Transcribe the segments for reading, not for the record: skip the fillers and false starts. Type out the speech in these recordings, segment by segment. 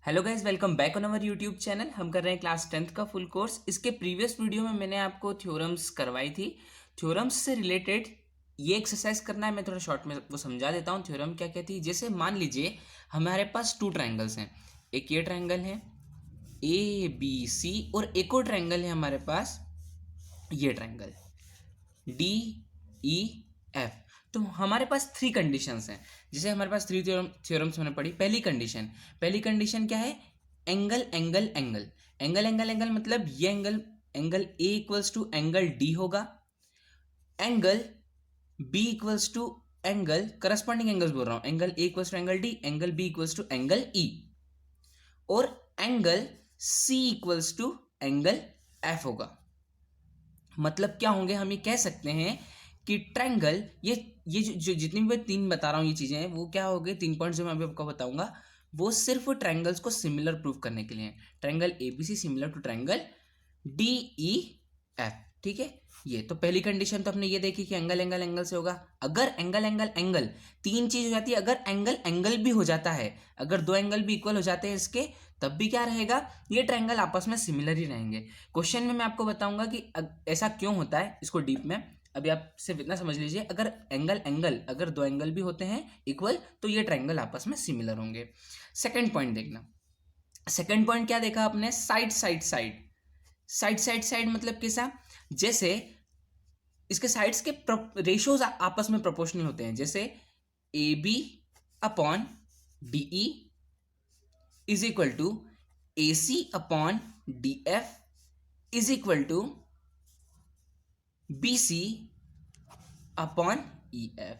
Hello guys, welcome back on our YouTube channel. हम कर रहे हैं क्लास 10th का फुल कोर्स। इसके प्रीवियस वीडियो में मैंने आपको थ्योरम्स करवाई थी। थ्योरम्स से रिलेटेड ये एक्सरसाइज करना है। मैं थोड़ा शॉर्ट में वो समझा देता हूँ थ्योरम क्या क्या थी। जैसे मान लीजिए हमारे पास टू ट्राइंगल्स हैं। एक ये ट्राइंगल है ABC और एक और ट्राइंगल है हमारे पास ये ट्राइंगल DEF। तो हमारे पास थ्री कंडीशंस हैं। जैसे हमारे पास थ्री थ्योरम्स हमने पढ़ी। पहली कंडीशन क्या है? Angle angle angle angle angle angle मतलब ये angle angle A equals to angle D होगा। Angle B equals to angle corresponding angles बोल रहा हूँ, angle A equals to angle D, angle B equals to angle E, और angle C equals to angle F होगा। मतलब क्या होंगे? हम ये कह सकते हैं कि ट्रायंगल ये जो जितनी भी मैं तीन बता रहा हूँ ये चीज़ें हैं, वो क्या हो गई? तीन पॉइंट्स जो मैं अभी आपको बताऊंगा वो सिर्फ ट्रायंगल्स को सिमिलर प्रूव करने के लिए हैं। Triangle ABC similar to triangle DEF। ठीक है, ये तो पहली कंडीशन तो हमने ये देखी कि एंगल एंगल एंगल से होगा। अगर एंगल एंगल एंगल तीन चीज हो जाती है, अगर एंगल एंगल भी हो जाता है, अगर दो एंगल भी इक्वल हो जाते हैं इसके, तब भी क्या रहेगा? ये ट्रायंगल आपस में सिमिलर ही रहेंगे। क्वेश्चन में मैं आपको बताऊंगा कि ऐसा क्यों होता है, इसको डीप में। अभी आप सिर्फ इतना समझ लीजिए, अगर एंगल एंगल अगर दो एंगल भी होते हैं इक्वल, तो ये ट्रायंगल आपस में सिमिलर होंगे। सेकंड पॉइंट देखना। सेकंड पॉइंट क्या देखा आपने? Side side side side side side मतलब कैसा? जैसे इसके साइड्स के रेशियोज आपस में प्रोपोर्शनल होते हैं। जैसे AB upon DE is equal to AC upon DF is equal to BC upon EF।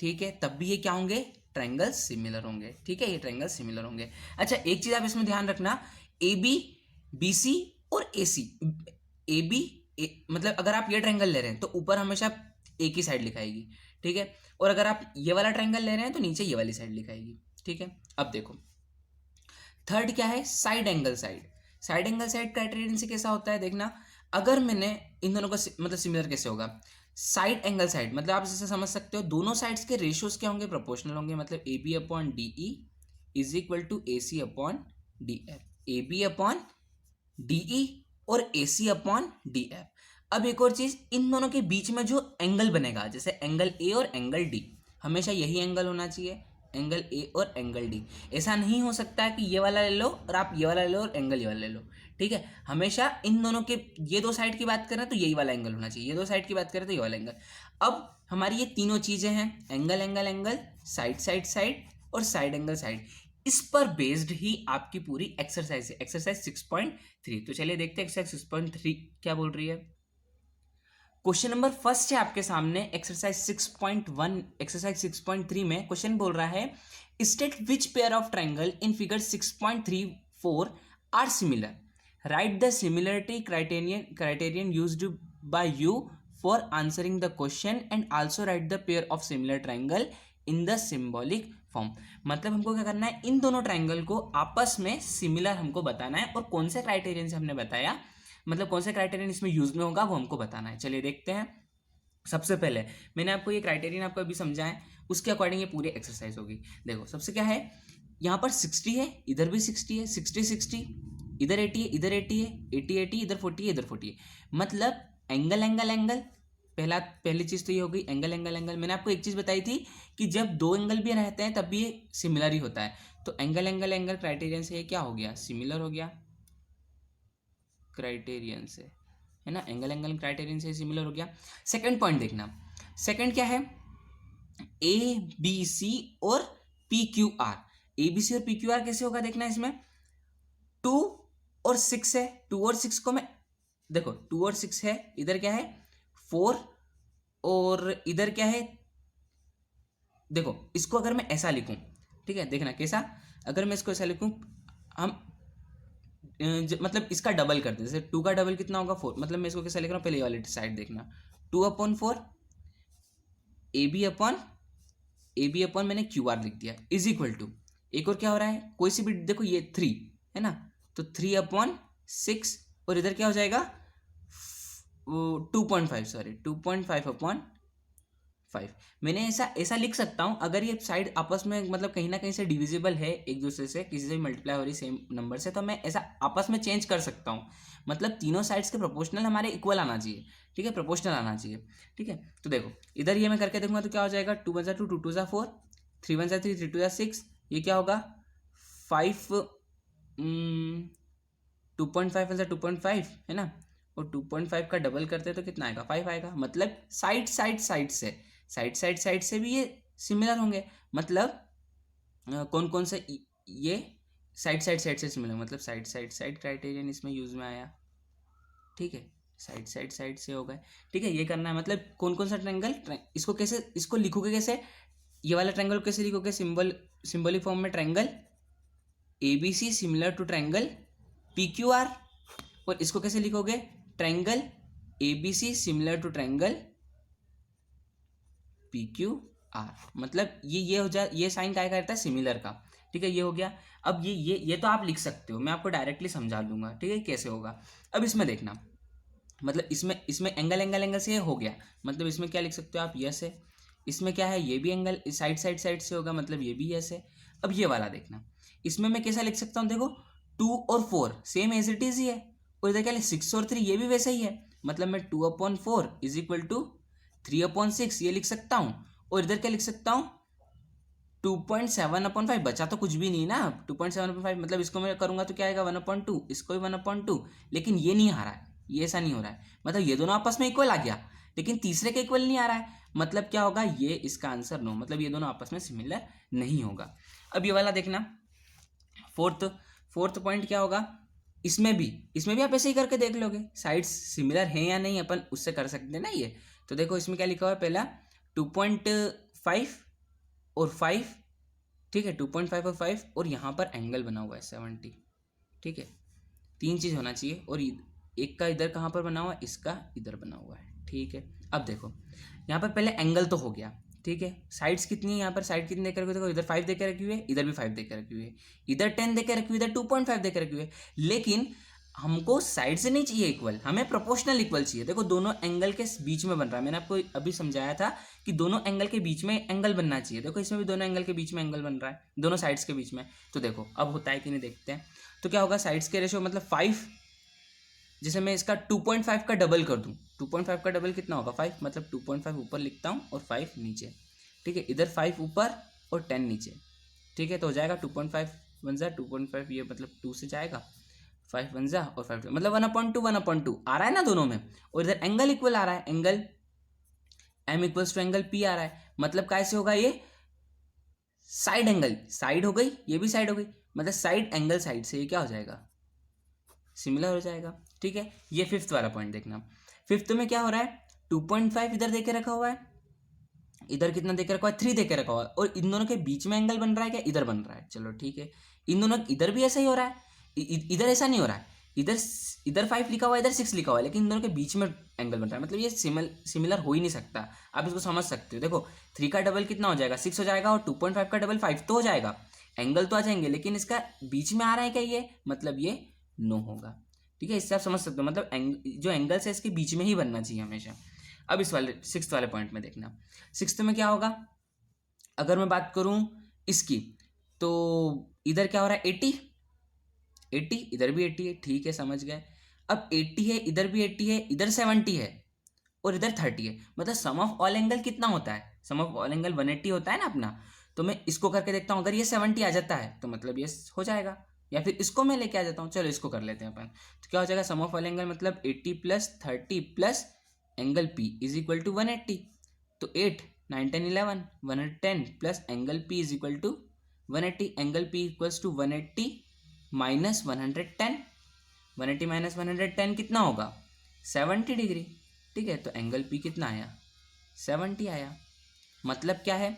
ठीक है, तब भी ये क्या होंगे? ट्रायंगल सिमिलर होंगे। ठीक है, ये ट्रायंगल सिमिलर होंगे। अच्छा, एक चीज आप इसमें ध्यान रखना, AB BC और AC। AB मतलब अगर आप ये ट्रायंगल ले रहे हैं तो ऊपर हमेशा एक ही साइड लिखाएगी। ठीक है, और अगर आप ये वाला ट्रायंगल ले रहे हैं तो नीचे ये वाली साइड लिखाएगी। ठीक है, अब देखो थर्ड क्या है? Side angle side. Side angle side criterion से कैसा होता है देखना। अगर मैंने इन दोनों का मतलब सिमिलर कैसे होगा? साइड एंगल साइड मतलब आप इसे समझ सकते हो, दोनों साइड्स के रेशियोज क्या होंगे? प्रोपोर्शनल होंगे। मतलब AB upon DE is equal to AC upon DF। AB upon DE और AC अपॉन DF। अब एक और चीज, इन दोनों के बीच में जो एंगल बनेगा, जैसे एंगल A और एंगल D, हमेशा यही एंगल होना चाहिए, एंगल A और एंगल D। ऐसा नहीं हो सकता है कि ये वाला ले लो और आप ये वाला ले लो और एंगल ये वाला ले लो। ठीक है, हमेशा इन दोनों के, ये दो साइड की बात करें तो यही वाला एंगल होना चाहिए, ये दो साइड की बात करें तो ये वाला एंगल। अब हमारी ये तीनों चीजें हैं, angle angle angle, side side side और साइड एंगल साइड। इस पर बेस्ड ही आपकी पूरी एक्सरसाइज है, एक्सरसाइज 6.3। तो चलिए देखते हैं एक्सरसाइज 6.3 क्या बोल रही है। क्वेश्चन नंबर फर्स्ट है आपके सामने, एक्सरसाइज 6.1। एक्सरसाइज 6.3 में क्वेश्चन बोल रहा है, state which pair of triangle in figure 6.34 are similar. Write the similarity criterion used by you for answering the question and also write the pair of similar triangle in the symbolic form. मतलब हमको क्या करना है? इन दोनों triangle को आपस में similar हमको बताना है, और कौन से क्राइटेरियन से हमने बताया, मतलब कौन सा क्राइटेरियन इसमें यूज में होगा वो हमको बताना है। चलिए देखते हैं। सबसे पहले मैंने आपको ये क्राइटेरियन आपको अभी समझाया, उसके अकॉर्डिंग ये पूरी एक्सरसाइज होगी। देखो सबसे क्या है, यहाँ पर 60 है, इधर भी 60 है, 60 60, इधर 80 है, इधर 80 है, 80 80, इधर 40 है, इधर 40 है। मतलब एंगल एंगल एंगल, पहली चीज तो ये हो गई, एंगल एंगल एंगल। मैंने आपको एक चीज बताई थी कि जब दो एंगल भी रहते हैं तब भी ये सिमिलर ही होता है। तो एंगल एंगल एंगल क्राइटेरियन से ये क्या हो गया? सिमिलर हो गया क्राइटेरियन से, है ना। एंगल एंगल क्राइटेरियन से सिमिलर हो गया। सेकंड पॉइंट देखना। सेकंड क्या है? ABC और PQR। ABC और PQR कैसे होगा देखना। इसमें 2 और 6 है, 2 और 6 को मैं, देखो 2 और 6 है, इधर क्या है? 4, और इधर क्या है? देखो इसको अगर मैं ऐसा लिखूं, ठीक है, देखना कैसा। अगर मैं इसको ऐसा लिखूं, हम मतलब इसका डबल करते हैं। जैसे 2 का डबल कितना होगा? 4। मतलब मैं इसको कैसे लिख रहा हूँ, पहले ये वाली साइड देखना। 2/4 AB अपॉन मैंने QR लिख दिया इज इक्वल टू, एक और क्या हो रहा है? कोई सी भी देखो, ये 3 है ना, तो 3/6, और इधर क्या हो जाएगा? 2.5, सॉरी 2.5/4। 5। मैंने ऐसा ऐसा लिख सकता हूँ अगर ये साइड आपस में मतलब कहीं ना कहीं से डिविजिबल है, एक दूसरे से किसी से मल्टीप्लाई हो रही सेम नंबर से, तो मैं ऐसा आपस में चेंज कर सकता हूँ। मतलब तीनों साइड्स के प्रोपोर्शनल हमारे इक्वल आना चाहिए, ठीक है, प्रोपोर्शनल आना चाहिए, ठीक है। तो देखो इधर ये मैं करके देखूंगा तो क्या हो जाएगा, 2 × 2 2 × 4, 3 × 3 3 × 6, ये क्या होगा 5, 2.5 × 2.5 है ना, और 2.5 का डबल करते तो कितना आएगा 5 आएगा। मतलब साइड से भी ये सिमिलर होंगे। मतलब कौन कौन से ये साइड से सिमिलर, मतलब साइड क्राइटेरियन इसमें यूज में आया, ठीक है, साइड से हो गए, ठीक है। ये करना है, मतलब कौन कौन सा ट्रायंगल, इसको कैसे, इसको लिखोगे कैसे, ये वाला ट्रायंगल कैसे लिखोगे, सिंबलिक फॉर्म में, triangle ABC similar to triangle PQR। और इसको कैसे लिखोगे, triangle ABC similar to triangle PQR। मतलब ये हो जाए, ये साइन क्या करता है, सिमिलर का, ठीक है, ये हो गया। अब ये तो आप लिख सकते हो, मैं आपको डायरेक्टली समझा दूंगा, ठीक है, कैसे होगा। अब इसमें देखना, मतलब इसमें एंगल से हो गया, मतलब इसमें क्या लिख सकते हो आप, यस है। इसमें क्या है, ये भी एंगल साइड से होगा, मतलब ये भी यस है। अब ये वाला देखना, इसमें मैं कैसा लिख सकता हूँ, देखो 2 और 4 सेम एज इट इज ही है, और इधर क्या है 6 और 3 ये भी वैसा ही है। मतलब मैं 2/4 इज इक्वल टू 3/6 ये लिख सकता हूँ, और इधर क्या लिख सकता हूँ 2.7/5, बचा तो कुछ भी नहीं ना, 2.7/5, मतलब इसको मैं करूंगा तो क्या आएगा 1/2, इसको भी 1/2, लेकिन ये नहीं आ रहा है, ये ऐसा नहीं हो रहा है, मतलब ये दोनों आपस में इक्वल आ गया, लेकिन तीसरे के इक्वल नहीं आ रहा है, मतलब क्या होगा, ये इसका आंसर नो, मतलब ये दोनों आपस में सिमिलर नहीं होगा। अब ये वाला देखना, फोर्थ पॉइंट क्या होगा, इसमें भी आप ऐसे ही करके देख लोगे, साइड्स सिमिलर हैं या नहीं, अपन उससे कर सकते हैं ना ये। तो देखो इसमें क्या लिखा हुआ है, पहला 2.5 और 5, ठीक है, 2.5 और 5, और यहाँ पर एंगल बना हुआ है 70, ठीक है, 3 चीज़ होना चाहिए, और एक का इधर कहाँ पर बना हुआ है, इसका इधर बना हुआ है, ठीक है। अब देखो यहाँ पर पहले एंगल तो हो गया, ठीक है, साइड्स कितनी है, यहाँ पर साइड कितनी देकर रखी हुई, देखो इधर 5 देकर रखी हुई है, इधर भी 5 देकर रखी हुई है, इधर 10 देकर रखी हुई है, इधर 2.5 देकर रखी हुई है, लेकिन हमको साइड से नहीं चाहिए इक्वल, हमें प्रोपोर्शनल इक्वल चाहिए। देखो दोनों एंगल के बीच में बन रहा है, मैंने आपको अभी समझाया था कि दोनों एंगल के बीच में एंगल बनना चाहिए। देखो इसमें भी दोनों एंगल के बीच में एंगल बन रहा है, दोनों साइड्स के बीच में। तो देखो अब होता है कि नहीं, देखते हैं। तो क्या होगा, साइड्स के रेशियो मतलब 5, जैसे मैं इसका 2.5 का डबल कर दूं, 2.5 का डबल कितना होगा 5, मतलब 2.5 ऊपर लिखता हूँ और 5 नीचे, ठीक है, इधर 5 ऊपर और 10 नीचे, ठीक है। तो हो जाएगा 2.5 1 जा 2.5, ये मतलब 2 से जाएगा, 5 1 जा और 5 मतलब 1/2 आ रहा है ना दोनों में, और इधर एंगल इक्वल आ रहा है, angle M equals to angle P आ रहा है। मतलब कैसे होगा, ये साइड एंगल, साइड हो गई, ये भी साइड हो गई, मतलब साइड एंगल साइड से ये क्या हो जाएगा, सिमिलर हो जाएगा, ठीक है। ये 5th वाला पॉइंट देखना। 5th में क्या हो रहा है, 2.5 इधर देके रखा हुआ है, इधर कितना देके रखा हुआ है 3 देके रखा हुआ है, और इन दोनों के बीच में एंगल बन रहा है क्या, इधर बन रहा है, चलो ठीक है। इन दोनों इधर भी ऐसा ही हो रहा है, इधर ऐसा नहीं हो रहा है, इधर 5 लिखा हुआ है, इधर 6 लिखा हुआ है, लेकिन इन दोनों के बीच में एंगल बन रहा है, मतलब ये सिमिलर हो ही नहीं सकता। आप इसको समझ सकते हो, देखो 3 का डबल कितना हो जाएगा 6 हो जाएगा, और 2.5 का डबल 5 तो हो जाएगा, एंगल तो आ जाएंगे, लेकिन इसका बीच में आ रहा है क्या ये, मतलब ये नो होगा, ठीक है। इससे आप समझ सकते हो, मतलब जो एंगल्स है इसके बीच में ही बनना चाहिए हमेशा। अब इस वाले 6th वाले पॉइंट में देखना, 6th में क्या होगा, अगर मैं बात करूं इसकी, तो इधर क्या हो रहा है 80 इधर भी 80 है, ठीक है, समझ गए। अब 80 है, इधर भी 80 है, इधर 70 है, और इधर 30 है, मतलब सम ऑफ ऑल एंगल कितना होता है, सम ऑफ ऑल एंगल 180 होता है ना अपना। तो मैं इसको करके देखता हूँ, अगर ये 70 आ जाता है तो मतलब ये हो जाएगा, या फिर इसको मैं लेके आ जाता हूँ, चलो इसको कर लेते हैं अपन। तो क्या हो जाएगा, सम ऑफ ऑल एंगल मतलब 80 + 30 + angle P is equal to 180। तो 8 9 10 11 110 plus angle P is equal to 180, angle P equals to 180 minus 110, 180 minus 110 कितना होगा 70 डिग्री, ठीक है। तो एंगल P कितना आया 70 आया, मतलब क्या है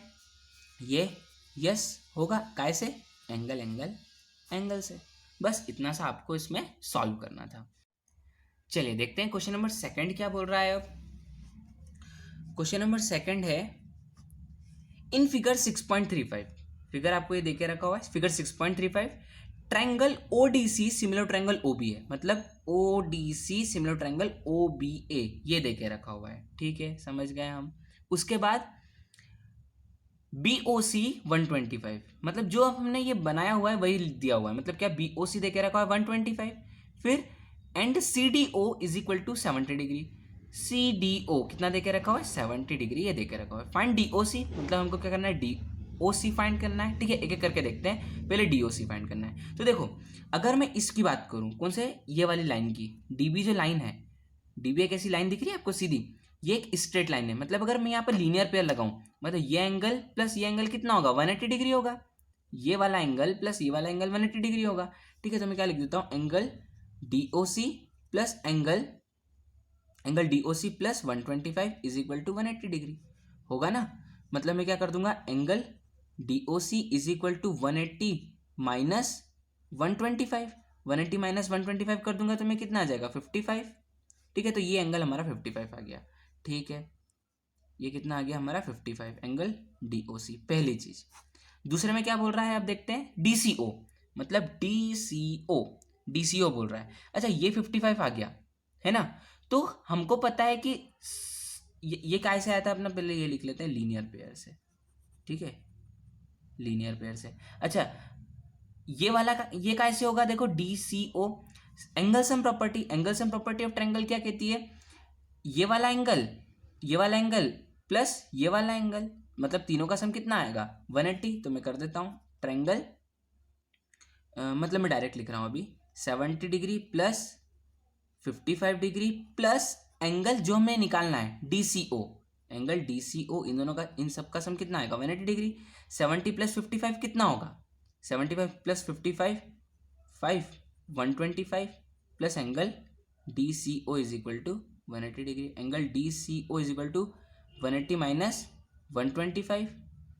ये यस होगा, कैसे, एंगल से। बस इतना सा आपको इसमें सॉल्व करना था। चलिए देखते हैं क्वेश्चन नंबर 2 क्या बोल रहा है। अब क्वेश्चन नंबर 2 है, इन फिगर 6.35, फिगर आपको ये देके रखा हुआ है, figure 6.35, triangle ODC similar triangle OBA, मतलब ODC सिमिलर ट्रायंगल OBA ये देके रखा हुआ है, ठीक है, समझ गए हम। उसके बाद BOC 125, मतलब जो हमने ये बनाया हुआ है वही दिया हुआ है, मतलब क्या BOC दे के रखा है 125, फिर and CDO is equal to 70 degree. CDO कितना दे के रखा हुआ है 70 डिग्री, ये दे के रखा हुआ है। फाइंड DOC, मतलब हमको क्या करना है DOC फाइंड करना है। ठीक है, एक एक करके देखते हैं, पहले DOC फाइंड करना है। तो देखो अगर मैं इसकी बात करूं, कौन से, ये वाली लाइन की, DB जो लाइन है, DB एक ऐसी लाइन दिख रही है आपको सीधी, ये एक स्ट्रेट लाइन है, मतलब अगर मैं यहाँ पर लीनियर पेयर लगाऊं, मतलब ये एंगल प्लस ये एंगल कितना होगा 180 डिग्री होगा, ये वाला एंगल प्लस ये वाला एंगल 180 डिग्री होगा। ठीक है, तो मैं क्या लिख देता हूँ, angle DOC plus angle DOC plus 125 is equal to 180 degree होगा ना। मतलब मैं क्या कर दूंगा, angle DOC is equal to 180 minus 125, 180 minus 125 कर दूंगा तो मैं कितना आ जाएगा 55। ठीक है, तो ये एंगल हमारा 55 आ गया। ठीक है, ये कितना आ गया हमारा 55 एंगल DOC, पहली चीज। दूसरे में क्या बोल रहा है, आप देखते हैं DCO, मतलब DCO बोल रहा है। अच्छा, ये 55 आ गया है ना, तो हमको पता है कि ये कैसे आया था अपना, पहले ये लिख लेते हैं लीनियर पेयर से। ठीक है, लीनियर पेयर से। अच्छा, ये वाला ये कैसे होगा, देखो DCO, angle sum property of triangle क्या कहती है, ये वाला एंगल प्लस ये वाला एंगल, मतलब तीनों का सम कितना आएगा 180। तो मैं कर देता हूँ ट्रायंगल, मतलब मैं डायरेक्ट लिख रहा हूँ अभी, 70 degree plus 55 degree plus angle जो हमें निकालना है DCO, एंगल DCO, इन दोनों का, इन सब का सम कितना आएगा 180 डिग्री। 70 प्लस 55 कितना होगा, 75 plus 55 5 125 plus angle DCO is equal to 180 degree. Angle DCO is equal to 180 minus 125,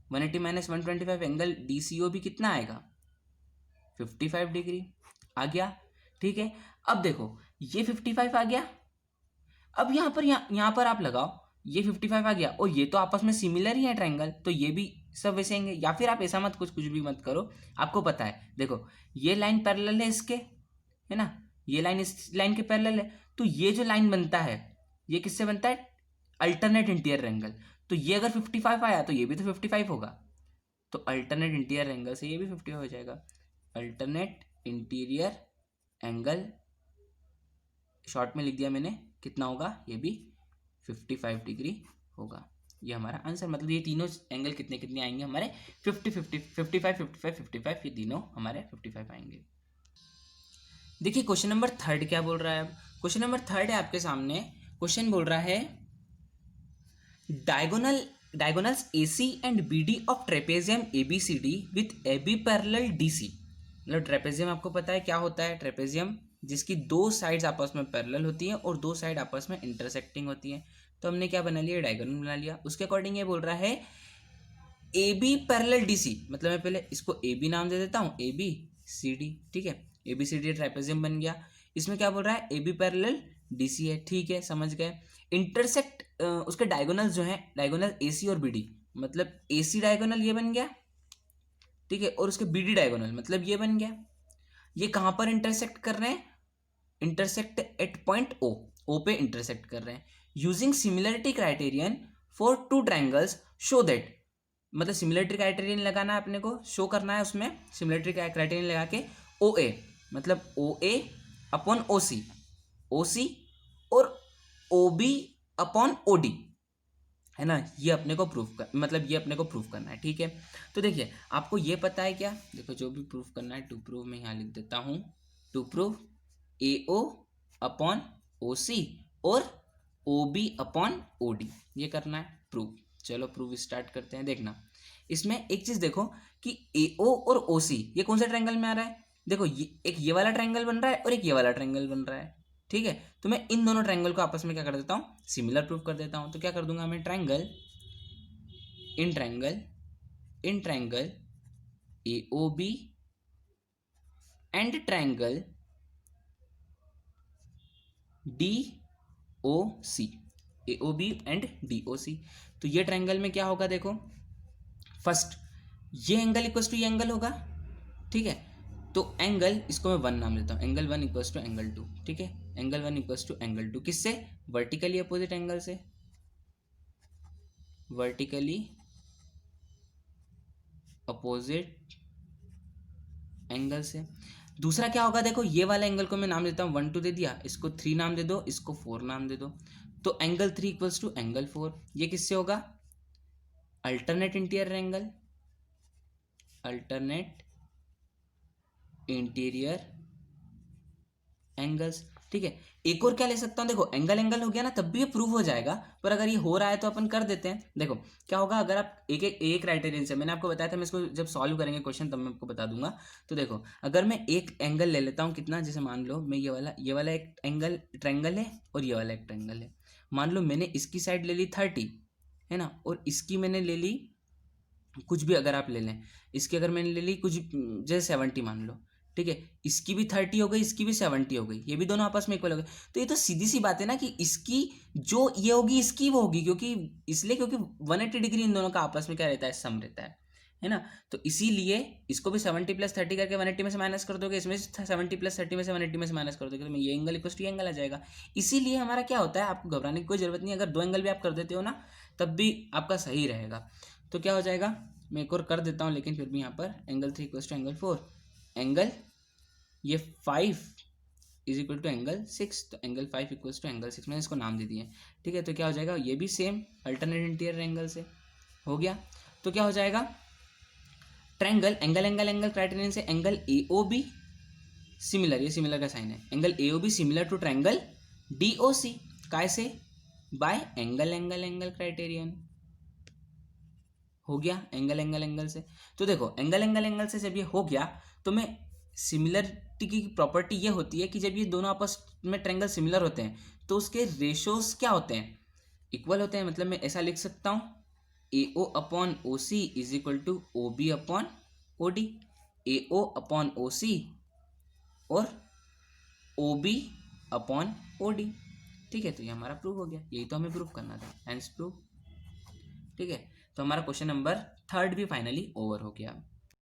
180 minus 125, angle DCO भी कितना आएगा 55 डिग्री आ गया। ठीक है, अब देखो ये 55 आ गया, अब यहाँ पर आप लगाओ, ये 55 आ गया और ये तो आपस में सिमिलर ही है ट्रायंगल, तो ये भी सब वैसे होंगे। या फिर आप ऐसा मत कुछ भी मत करो, आपको पता है, देखो ये लाइन पैरेलल है इसके, है ना, ये लाइन इस लाइन के पैरेलल है, तो ये जो लाइन बनता है ये किससे बनता है, अल्टरनेट इंटीरियर एंगल। तो ये अगर 55 आया तो ये भी तो 55 होगा, तो अल्टरनेट इंटीरियर एंगल से ये भी 55 हो जाएगा। अल्टरनेट इंटीरियर एंगल शॉर्ट में लिख दिया मैंने, कितना होगा, ये भी 55 डिग्री होगा। ये हमारा आंसर, मतलब ये तीनों एंगल कितने कितने आएंगे हमारे 50 50 55 55 55, ये तीनों हमारे 55 आएंगे। देखिए क्वेश्चन नंबर 3 क्या बोल रहा है। अब क्वेश्चन नंबर 3 है आपके सामने। क्वेश्चन बोल रहा है diagonals AC and BD of trapezium ABCD with AB parallel DC। मतलब ट्रेपेजियम आपको पता है क्या होता है, ट्रेपेजियम जिसकी दो साइड्स आपस में पैरेलल होती हैं और दो साइड आपस में इंटरसेक्टिंग होती हैं। तो हमने क्या बना लिया, डायगोनल बना लिया। उसके अकॉर्डिंग ये बोल रहा है AB पैरेलल DC, मतलब मैं पहले इसको AB नाम दे देता हूँ, ABCD। ठीक है, ABCD ट्रेपेजियम बन गया। इसमें क्या बोल रहा है, AB पैरेलल DC है। ठीक है, समझ गए। इंटरसेक्ट उसके डायगोनल्स जो हैं, डायगोनल AC और BD, मतलब AC डायगोनल ये बन गया, ठीक है, और उसके BD डायगोनल मतलब ये बन गया। ये कहाँ पर इंटरसेक्ट कर रहे हैं, इंटरसेक्ट एट पॉइंट O पे इंटरसेक्ट कर रहे हैं। Using similarity criterion for two triangles show that, मतलब सिमिलरिटी क्राइटेरियन लगाना है अपने को, शो करना है उसमें सिमिलरिटी क्राइटेरियन लगा के, OA मतलब OA अपॉन OC और OB अपॉन OD, है ना, ये अपने को प्रूफ कर, मतलब ये अपने को प्रूफ करना है। ठीक है, तो देखिए आपको ये पता है क्या, देखो जो भी प्रूफ करना है, टू प्रूव मैं यहाँ लिख देता हूँ, to prove AO upon OC और OB अपॉन OD, ये करना है प्रूफ। चलो प्रूफ स्टार्ट करते हैं। देखना इसमें एक चीज देखो कि AO और OC ये कौन सा ट्रायंगल में आ रहा है, देखो ये वाला ट्रायंगल बन रहा है और एक ये वाला ट्रायंगल बन रहा है। ठीक है, तो मैं इन दोनों ट्रायंगल को आपस में क्या कर देता हूँ, सिमिलर प्रूफ कर देता हूँ। तो क्या कर दूंगा मैं, triangle in triangle AOB and triangle DOC, AOB and DOC। तो ये ट्रायंगल में क्या होगा, देखो फर्स्ट ये एंगल इक्वल टू ये एंगल होगा। ठीक है, तो एंगल इसको मैं 1 नाम लेता हूँ, एंगल 1 इक्वल टू एंगल 2। ठीक है, एंगल 1 इक्वल टू एंगल 2 किससे, वर्टिकली अपोजिट एंगल से, वर्टिकली अपोजिट एंगल से। दूसरा क्या होगा, देखो ये वाला एंगल को मैं नाम देता हूँ 1 2 दे दिया, इसको 3 नाम दे दो, इसको 4 नाम दे दो, तो एंगल 3 इक्वल्स टू एंगल 4। ये किससे होगा, alternate interior angle, alternate interior angles. ठीक है, एक और क्या ले सकता हूँ, देखो एंगल एंगल हो गया ना, तब भी ये प्रूव हो जाएगा, पर अगर ये हो रहा है तो अपन कर देते हैं। देखो क्या होगा, अगर आप एक एक क्राइटेरियन से, मैंने आपको बताया था, मैं इसको जब सॉल्व करेंगे क्वेश्चन तब मैं आपको बता दूंगा। तो देखो अगर मैं एक एंगल ले लेता हूँ कितना, जैसे मान लो मैं ये वाला एक एंगल ट्रायंगल है और ये वाला एक ट्रायंगल है, मान लो मैंने इसकी साइड ले ली 30 है ना, और इसकी मैंने ले ली कुछ भी, अगर आप ले लें इसकी, अगर मैंने ले ली कुछ जैसे 70 मान लो, ठीक है, इसकी भी 30 हो गई, इसकी भी 70 हो गई, ये भी दोनों आपस में इक्वल हो गए। तो ये तो सीधी सी बात है ना कि इसकी जो ये होगी इसकी वो होगी, क्योंकि इसलिए क्योंकि 180 डिग्री इन दोनों का आपस में क्या रहता है, सम रहता है ना। तो इसीलिए इसको भी 70 + 30 करके 180 में से माइनस कर दोगे, इसमें 70 + 30 में से 180 में से माइनस कर दोगे, तो ये एंगल इक्वल टू एंगल आ जाएगा। इसीलिए हमारा क्या होता है, आपको घबराने की कोई जरूरत नहीं, अगर 2 एंगल भी आप कर देते हो ना तब भी आपका सही रहेगा। तो क्या हो जाएगा, मैं एक और कर देता हूँ, लेकिन फिर भी यहाँ पर angle 3 equal to angle 4, angle ये 5 इज इक्वल टू एंगल 6, तो एंगल 5 इक्वल्स टू एंगल 6, मैंने इसको नाम दे दिया। ठीक है, तो क्या हो जाएगा, ये भी सेम अल्टरनेट इंटीरियर एंगल से हो गया। तो क्या हो जाएगा, triangle angle angle angle criterion से angle A O B similar, ये सिमिलर का साइन है, angle A O B similar to triangle D O C, कैसे, by angle angle angle criterion. हो गया एंगल एंगल एंगल से। तो देखो एंगल एंगल एंगल से जब ये हो गया, तो मैं सिमिलरिटी की प्रॉपर्टी ये होती है कि जब ये दोनों आपस में ट्रायंगल सिमिलर होते हैं तो उसके रेशोज क्या होते हैं, इक्वल होते हैं। मतलब मैं ऐसा लिख सकता हूँ, A O upon O C is equal to O B upon O D, A O upon O C और O B upon O D. ठीक है, तो ये हमारा प्रूव हो गया, यही तो हमें प्रूव करना था, हेंस प्रूव। ठीक है, तो हमारा क्वेश्चन नंबर 3 भी फाइनली ओवर हो गया।